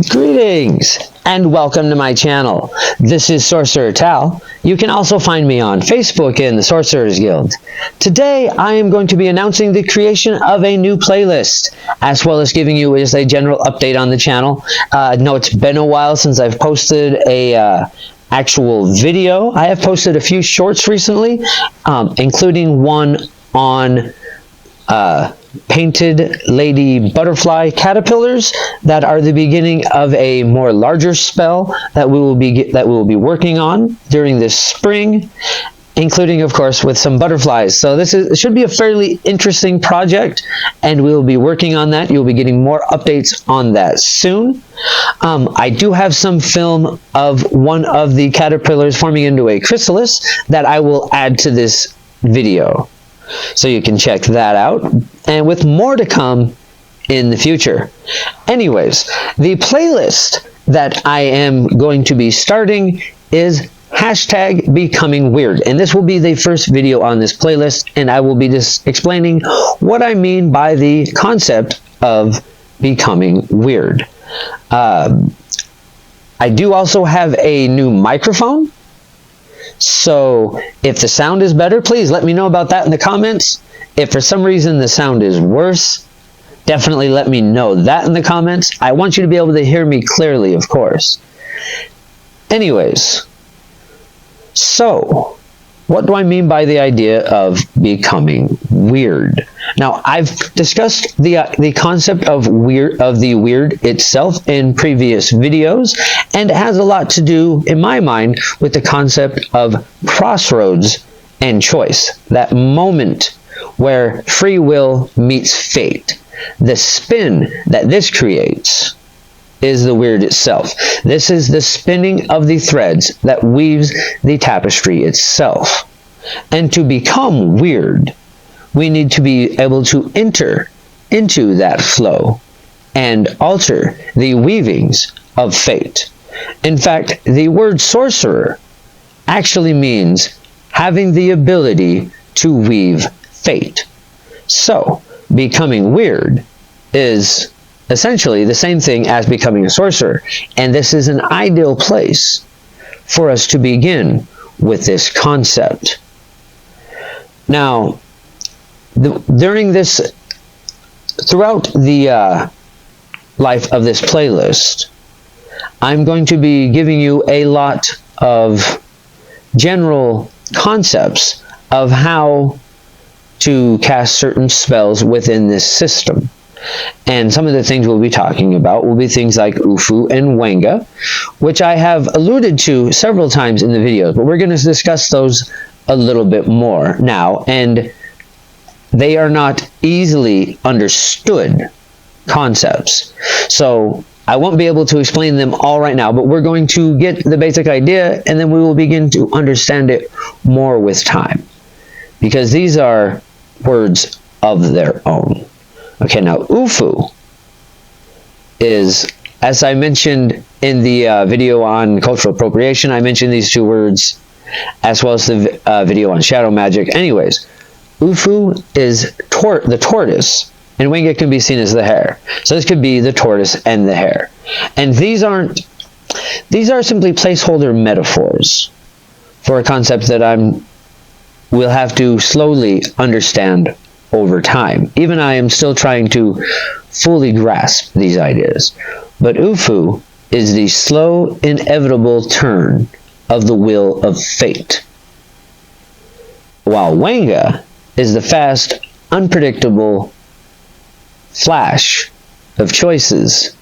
Greetings and welcome to my channel. This is Sorcerer Tal. You can also find me on Facebook in the Sorcerers Guild. Today I am going to be announcing the creation of a new playlist, as well as giving you just a general update on the channel. I know it's been a while since I've posted a actual video. I have posted a few shorts recently, including one on painted lady butterfly caterpillars that are the beginning of a more larger spell that we will be working on during this spring, including of course with some butterflies. So it should be a fairly interesting project, and we will be working on that. You'll be getting more updates on that soon. I do have some film of one of the caterpillars forming into a chrysalis that I will add to this video, so you can check that out, and with more to come in the future. Anyways, the playlist that I am going to be starting is hashtag becoming weird, and this will be the first video on this playlist, and I will be just explaining what I mean by the concept of becoming weird. I do also have a new microphone, so if the sound is better, please let me know about that in the comments. If for some reason the sound is worse, definitely let me know that in the comments. I want you to be able to hear me clearly, of course. Anyways, so what do I mean by the idea of becoming weird? Now, I've discussed the concept of the weird itself in previous videos, and it has a lot to do, in my mind, with the concept of crossroads and choice. That moment where free will meets fate. The spin that this creates is the weird itself. This is the spinning of the threads that weaves the tapestry itself. And to become weird, we need to be able to enter into that flow and alter the weavings of fate. In fact, the word sorcerer actually means having the ability to weave fate. So, becoming weird is essentially the same thing as becoming a sorcerer, and this is an ideal place for us to begin with this concept. Now, throughout the life of this playlist, I'm going to be giving you a lot of general concepts of how to cast certain spells within this system. And some of the things we'll be talking about will be things like Oofoo and Wanga, which I have alluded to several times in the videos, but we're going to discuss those a little bit more now, and they are not easily understood concepts. So I won't be able to explain them all right now, but we're going to get the basic idea, and then we will begin to understand it more with time, because these are words of their own. Okay, now Oofoo is, as I mentioned in the video on cultural appropriation, I mentioned these two words, as well as the video on shadow magic. Anyways, Oofoo is the tortoise, and Wanga can be seen as the hare. So this could be the tortoise and the hare. And these are simply placeholder metaphors for a concept that we'll have to slowly understand over time. Even I am still trying to fully grasp these ideas. But Oofoo is the slow, inevitable turn of the wheel of fate, while Wanga is the fast, unpredictable flash of choices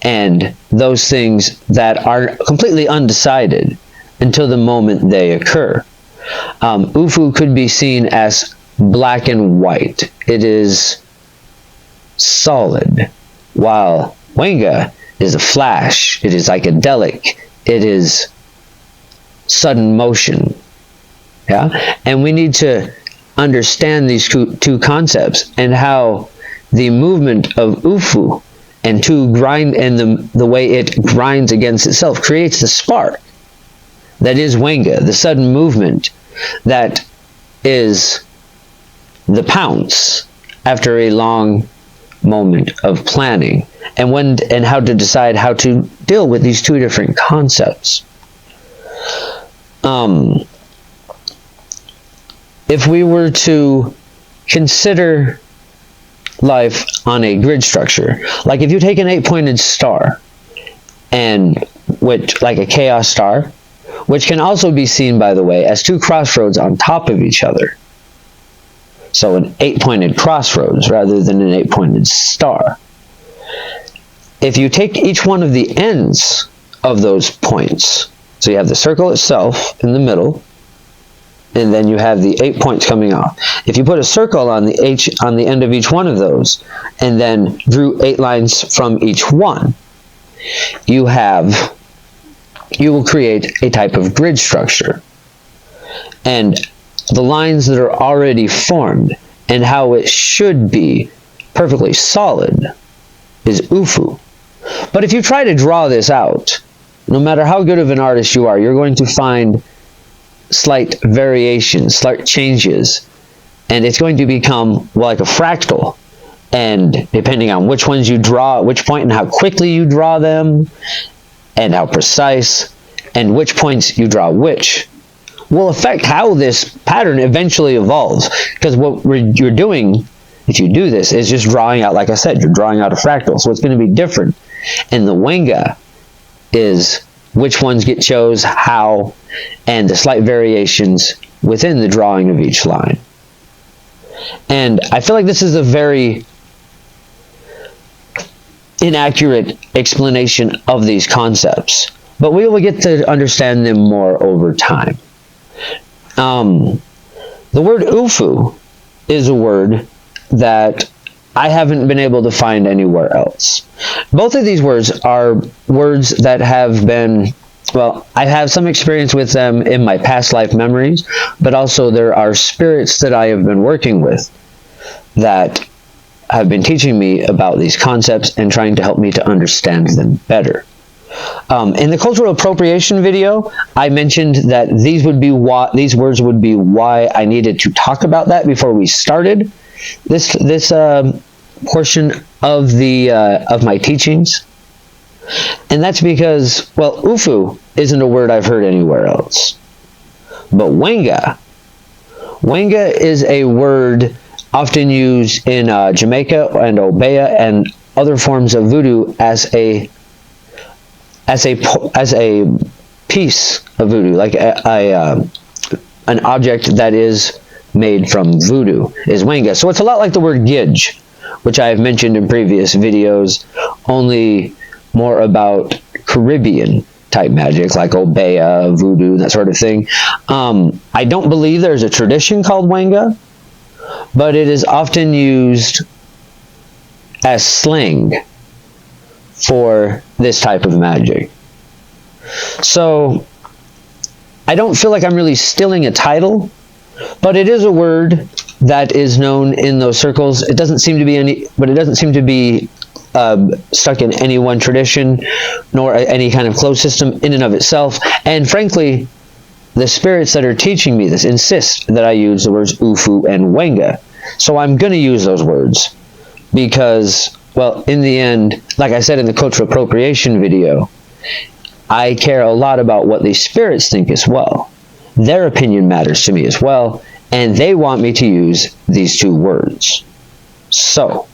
and those things that are completely undecided until the moment they occur. Oofoo could be seen as black and white. It is solid, while Wanga is a flash. It is psychedelic. It is sudden motion. Yeah, and we need to understand these two concepts, and how the movement of Oofoo and the way it grinds against itself creates the spark that is Wanga, the sudden movement that is the pounce after a long moment of planning and how to decide how to deal with these two different concepts. If we were to consider life on a grid structure, like if you take an 8-pointed star, and which, like a chaos star, which can also be seen, by the way, as two crossroads on top of each other. So an 8-pointed crossroads rather than an 8-pointed star. If you take each one of the ends of those points, so you have the circle itself in the middle, and then you have the 8 points coming off. If you put a circle on the end of each one of those, and then drew 8 lines from each one, you will create a type of grid structure. And the lines that are already formed and how it should be perfectly solid is Oofoo. But if you try to draw this out, no matter how good of an artist you are, you're going to find slight variations, slight changes, and it's going to become like a fractal. And depending on which ones you draw at which point and how quickly you draw them and how precise and which points you draw which will affect how this pattern eventually evolves. Because what you're doing, if you do this, is just drawing out, like I said, you're drawing out a fractal. So it's going to be different. And the Wanga is which ones get chose, how, and the slight variations within the drawing of each line. And I feel like this is a very inaccurate explanation of these concepts, but we will get to understand them more over time. The word Oofoo is a word that I haven't been able to find anywhere else. Both of these words are words that have been, well, I have some experience with them in my past life memories, but also there are spirits that I have been working with that have been teaching me about these concepts and trying to help me to understand them better. In the cultural appropriation video, I mentioned that these words would be why I needed to talk about that before we started this portion of my teachings. And that's because, well, Oofoo isn't a word I've heard anywhere else. But Wanga is a word often used in Jamaica and Obeah and other forms of voodoo as a piece of voodoo, like an object that is made from voodoo is Wanga. So it's a lot like the word Gidge, which I have mentioned in previous videos, only more about Caribbean type magic, like Obeah, voodoo, that sort of thing. I don't believe there's a tradition called Wanga, but it is often used as slang for this type of magic. So I don't feel like I'm really stealing a title, but it is a word that is known in those circles. It doesn't seem to be stuck in any one tradition, nor any kind of closed system in and of itself. And frankly, the spirits that are teaching me this insist that I use the words Oofoo and Wanga. So I'm going to use those words because, well, in the end, like I said in the cultural appropriation video, I care a lot about what these spirits think as well. Their opinion matters to me as well, and they want me to use these two words. So,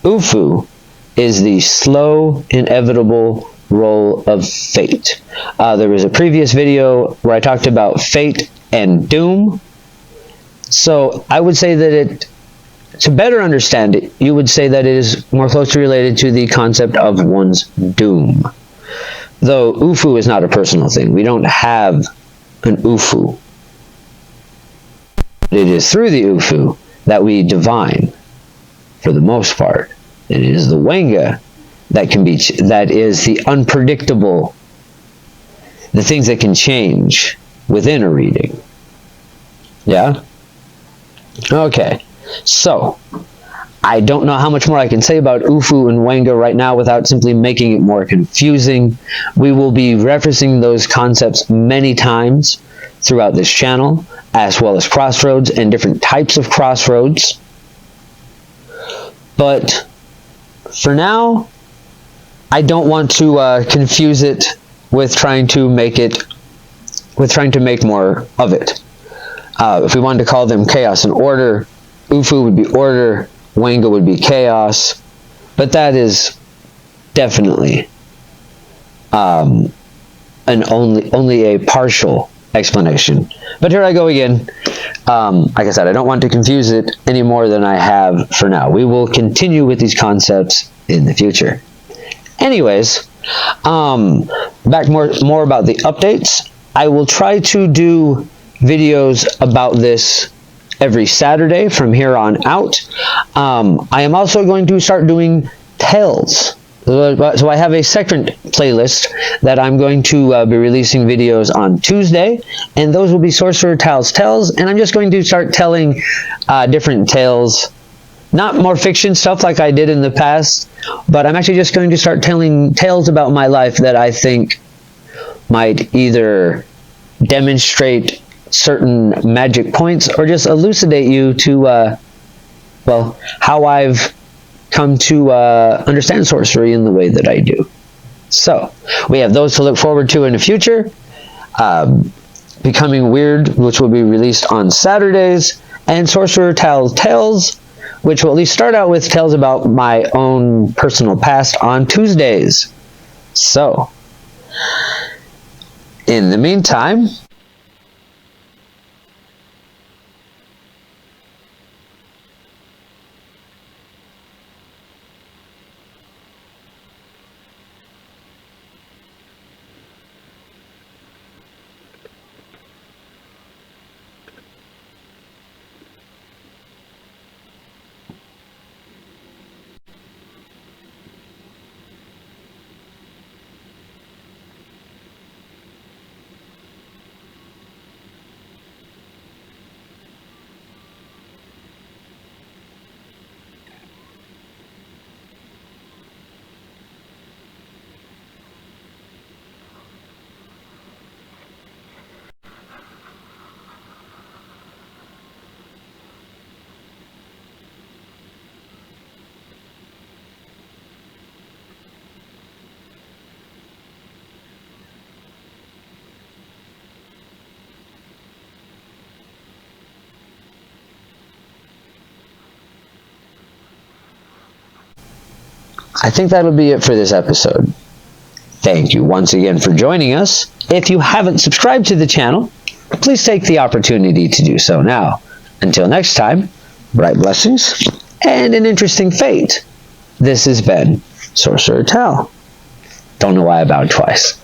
Oofoo is the slow, inevitable roll of fate. There was a previous video where I talked about fate and doom. So I would say that to better understand it, you would say that it is more closely related to the concept of one's doom. Though Oofoo is not a personal thing. We don't have an Oofoo. It is through the Oofoo that we divine, for the most part. It is the Wanga that is the unpredictable, the things that can change within a reading. Yeah? Okay. So, I don't know how much more I can say about Oofoo and Wanga right now without simply making it more confusing. We will be referencing those concepts many times throughout this channel, as well as crossroads and different types of crossroads. But for now, I don't want to confuse it with trying to make more of it. If we wanted to call them chaos and order, Oofoo would be order, Wanga would be chaos, but that is definitely only a partial explanation. But here I go again. Like I said, I don't want to confuse it any more than I have for now. We will continue with these concepts in the future. Anyways, back more about the updates. I will try to do videos about this every Saturday from here on out. I am also going to start doing tales. So I have a second playlist that I'm going to be releasing videos on Tuesday, and those will be Sorcerer Tales Tales, and I'm just going to start telling different tales, not more fiction stuff like I did in the past, but I'm actually just going to start telling tales about my life that I think might either demonstrate certain magic points or just elucidate you to, well, how I've come to understand sorcery in the way that I do. So, we have those to look forward to in the future. Becoming Weird, which will be released on Saturdays, and Sorcerer Tales Tales, which will at least start out with tales about my own personal past on Tuesdays. So, in the meantime, I think that'll be it for this episode. Thank you once again for joining us. If you haven't subscribed to the channel, please take the opportunity to do so now. Until next time, bright blessings and an interesting fate. This has been Sorcerer Tal. Don't know why I bowed twice.